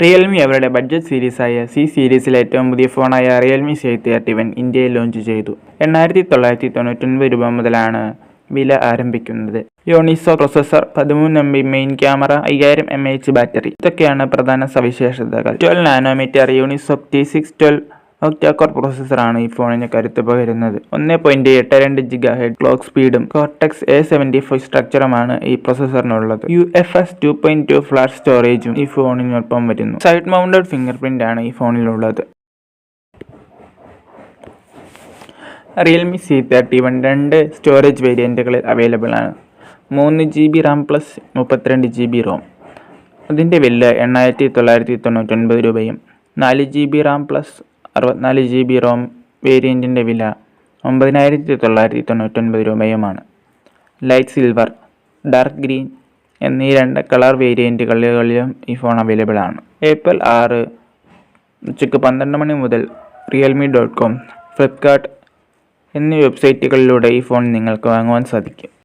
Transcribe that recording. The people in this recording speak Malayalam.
Realme അവരുടെ ബഡ്ജറ്റ് സീരീസായ സി സീരീസിലെ ഏറ്റവും പുതിയ ഫോണായ Realme c31 ഇന്ത്യയിൽ ലോഞ്ച് ചെയ്തു. 8,999 രൂപ മുതലാണ് വില ആരംഭിക്കുന്നത്. യോണിസോ processor, 13 MB main camera, 5000 mAh battery, ഇതൊക്കെയാണ് പ്രധാന സവിശേഷതകൾ. 12 നാനോമീറ്റർ യൂണിസോ T612 ഒക്ടാ-കോർ പ്രോസസ്സറാണ് ഈ ഫോണിന് കരുത്ത് പകരുന്നത്. 1.82 GHz ക്ലോക്ക് സ്പീഡും കോർട്ടെക്സ് A75 സ്ട്രക്ചറുമാണ് ഈ പ്രോസസ്സറിനുള്ളത്. UFS 2.2 ഫ്ലാഷ് സ്റ്റോറേജും ഈ ഫോണിനൊപ്പം വരുന്നു. സൈഡ് മൗണ്ടഡ് ഫിംഗർ പ്രിന്റ് ആണ് ഈ ഫോണിലുള്ളത്. Realme C31 രണ്ട് സ്റ്റോറേജ് വേരിയന്റുകളിൽ അവൈലബിൾ ആണ്. 3GB RAM plus 32GB ROM. അതിൻ്റെ വില 8,999 രൂപയും 4GB RAM plus 64GB ROM വേരിയൻറ്റിൻ്റെ വില 9,999 രൂപയുമാണ്. ലൈറ്റ് സിൽവർ, ഡാർക്ക് ഗ്രീൻ എന്നീ രണ്ട് കളർ വേരിയൻറ്റുകളിലും ഈ ഫോൺ അവൈലബിൾ ആണ്. ഏപ്രിൽ 6 ഉച്ചയ്ക്ക് 12 മണി മുതൽ realme.com, ഫ്ലിപ്കാർട്ട് എന്നീ വെബ്സൈറ്റുകളിലൂടെ ഈ ഫോൺ നിങ്ങൾക്ക് വാങ്ങുവാൻ സാധിക്കും.